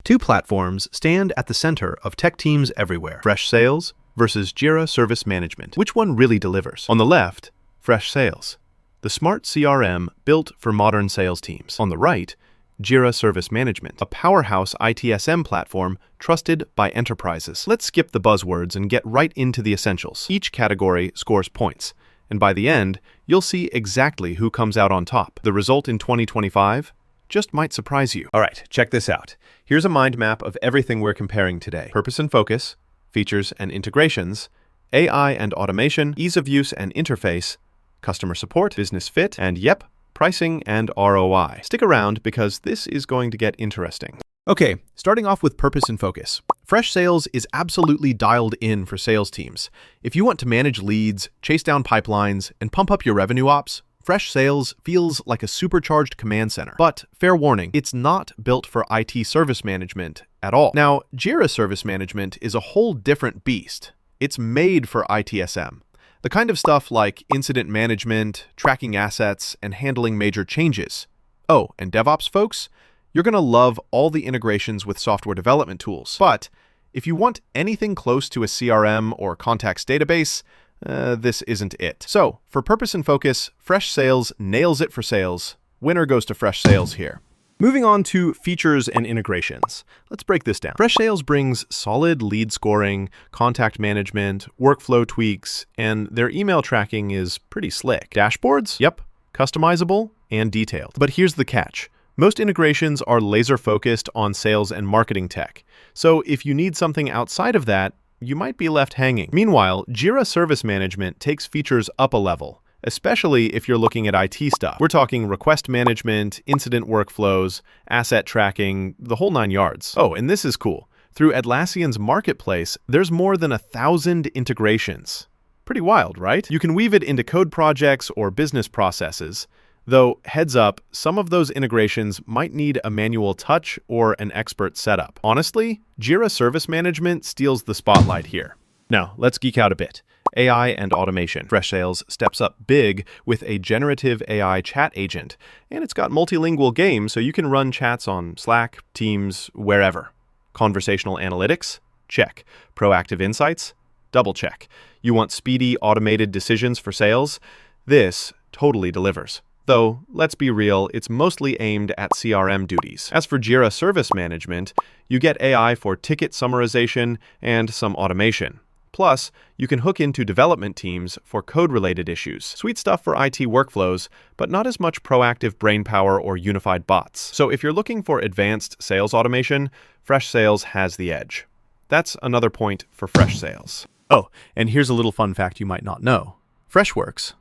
Two platforms stand at the center of tech teams everywhere. Freshsales versus Jira Service Management. Which one really delivers? On the left, Freshsales, the smart CRM built for modern sales teams. On the right, Jira Service Management, a powerhouse ITSM platform trusted by enterprises. Let's skip the buzzwords and get right into the essentials. Each category scores points, and by the end, you'll see exactly who comes out on top. The result in 2025 just might surprise you. All right, check this out. Here's a mind map of everything we're comparing today. Purpose and focus, features and integrations, AI and automation, ease of use and interface, customer support, business fit, and yep, pricing and ROI. Stick around because this is going to get interesting. Okay, starting off with purpose and focus. Freshsales is absolutely dialed in for sales teams. If you want to manage leads, chase down pipelines, and pump up your revenue ops, Freshsales feels like a supercharged command center. But fair warning, it's not built for IT service management at all. Now, Jira Service Management is a whole different beast. It's made for ITSM. The kind of stuff like incident management, tracking assets, and handling major changes. Oh, and DevOps folks, you're going to love all the integrations with software development tools. But if you want anything close to a CRM or contacts database, this isn't it. So, for purpose and focus, Freshsales nails it for sales. Winner goes to Freshsales here. Moving on to features and integrations. Let's break this down. Freshsales brings solid lead scoring, contact management, workflow tweaks, and their email tracking is pretty slick. Dashboards? Yep, customizable and detailed. But here's the catch. Most integrations are laser-focused on sales and marketing tech. So if you need something outside of that, you might be left hanging. Meanwhile, Jira Service Management takes features up a level, especially if you're looking at IT stuff. We're talking request management, incident workflows, asset tracking, the whole 9 yards. Oh, and this is cool. Through Atlassian's marketplace, there's more than 1,000 integrations. Pretty wild, right? You can weave it into code projects or business processes. Though, heads up, some of those integrations might need a manual touch or an expert setup. Honestly, Jira Service Management steals the spotlight here. Now, let's geek out a bit. AI and automation. Freshsales steps up big with a generative AI chat agent, and it's got multilingual games so you can run chats on Slack, Teams, wherever. Conversational analytics? Check. Proactive insights? Double check. You want speedy, automated decisions for sales? This totally delivers. Though, let's be real, it's mostly aimed at CRM duties. As for Jira Service Management, you get AI for ticket summarization and some automation. Plus, you can hook into development teams for code-related issues. Sweet stuff for IT workflows, but not as much proactive brainpower or unified bots. So if you're looking for advanced sales automation, Freshsales has the edge. That's another point for Freshsales. Oh, and here's a little fun fact you might not know. Freshworks,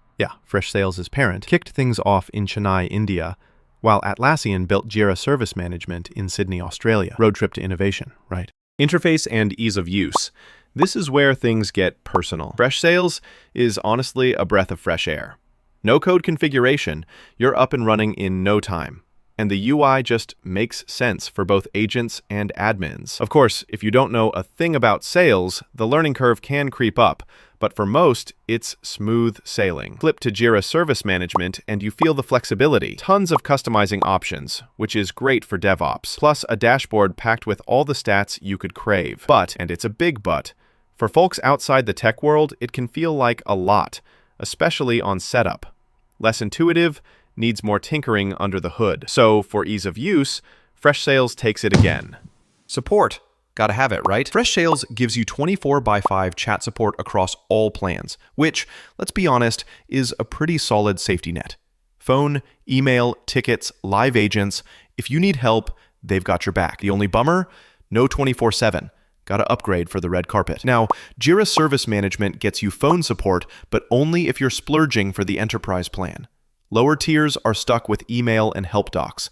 Freshsales' parent, kicked things off in Chennai, India, while Atlassian built Jira Service Management in Sydney, Australia. Road trip to innovation, right? Interface and ease of use. This is where things get personal. Freshsales is honestly a breath of fresh air. No code configuration, you're up and running in no time. And the UI just makes sense for both agents and admins. Of course, if you don't know a thing about sales, the learning curve can creep up, but for most, it's smooth sailing. Flip to Jira Service Management and you feel the flexibility. Tons of customizing options, which is great for DevOps, plus a dashboard packed with all the stats you could crave. But, and it's a big but, for folks outside the tech world, it can feel like a lot, especially on setup. Less intuitive, needs more tinkering under the hood. So, for ease of use, Freshsales takes it again. Support. Gotta have it, right? Freshsales gives you 24/5 chat support across all plans, which, let's be honest, is a pretty solid safety net. Phone, email, tickets, live agents. If you need help, they've got your back. The only bummer? No 24/7. Gotta upgrade for the red carpet. Now, Jira Service Management gets you phone support, but only if you're splurging for the enterprise plan. Lower tiers are stuck with email and help docs.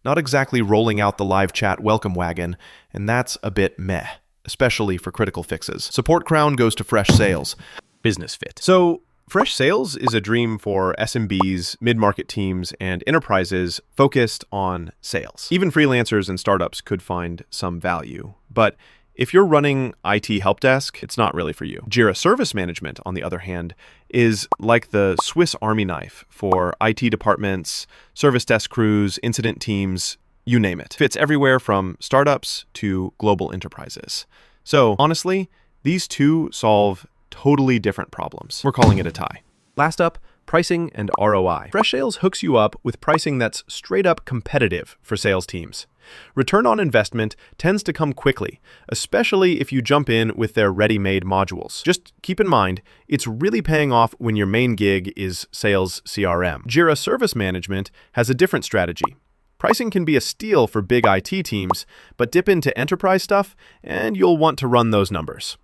Not exactly rolling out the live chat welcome wagon, and that's a bit meh, especially for critical fixes. Support crown goes to Freshsales. Business fit. So, Freshsales is a dream for SMBs, mid-market teams, and enterprises focused on sales. Even freelancers and startups could find some value, but if you're running IT help desk, it's not really for you. Jira Service Management, on the other hand, is like the Swiss Army knife for IT departments, service desk crews, incident teams, You name it. Fits everywhere from startups to global enterprises. So honestly, these two solve totally different problems. We're calling it a tie. Last up, pricing and ROI. Freshsales hooks you up with pricing that's straight up competitive for sales teams. Return on investment tends to come quickly, especially if you jump in with their ready-made modules. Just keep in mind, it's really paying off when your main gig is sales CRM. Jira Service Management has a different strategy. Pricing can be a steal for big IT teams, but dip into enterprise stuff and you'll want to run those numbers.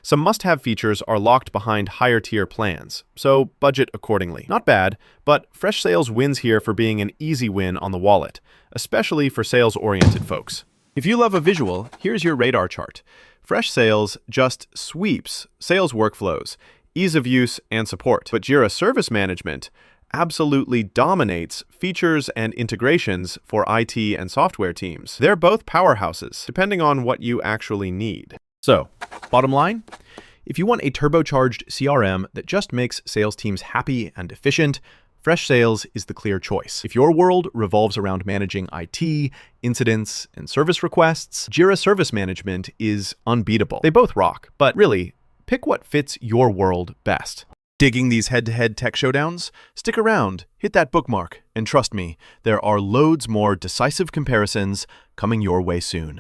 Some must-have features are locked behind higher-tier plans, so budget accordingly. Not bad, but Freshsales wins here for being an easy win on the wallet, especially for sales-oriented folks. If you love a visual, here's your radar chart. Freshsales just sweeps sales workflows, ease of use, and support. But Jira Service Management absolutely dominates features and integrations for IT and software teams. They're both powerhouses, depending on what you actually need. So, bottom line, if you want a turbocharged CRM that just makes sales teams happy and efficient, Freshsales is the clear choice. If your world revolves around managing IT, incidents, and service requests, Jira Service Management is unbeatable. They both rock, but really, pick what fits your world best. Digging these head-to-head tech showdowns? Stick around, hit that bookmark, and trust me, there are loads more decisive comparisons coming your way soon.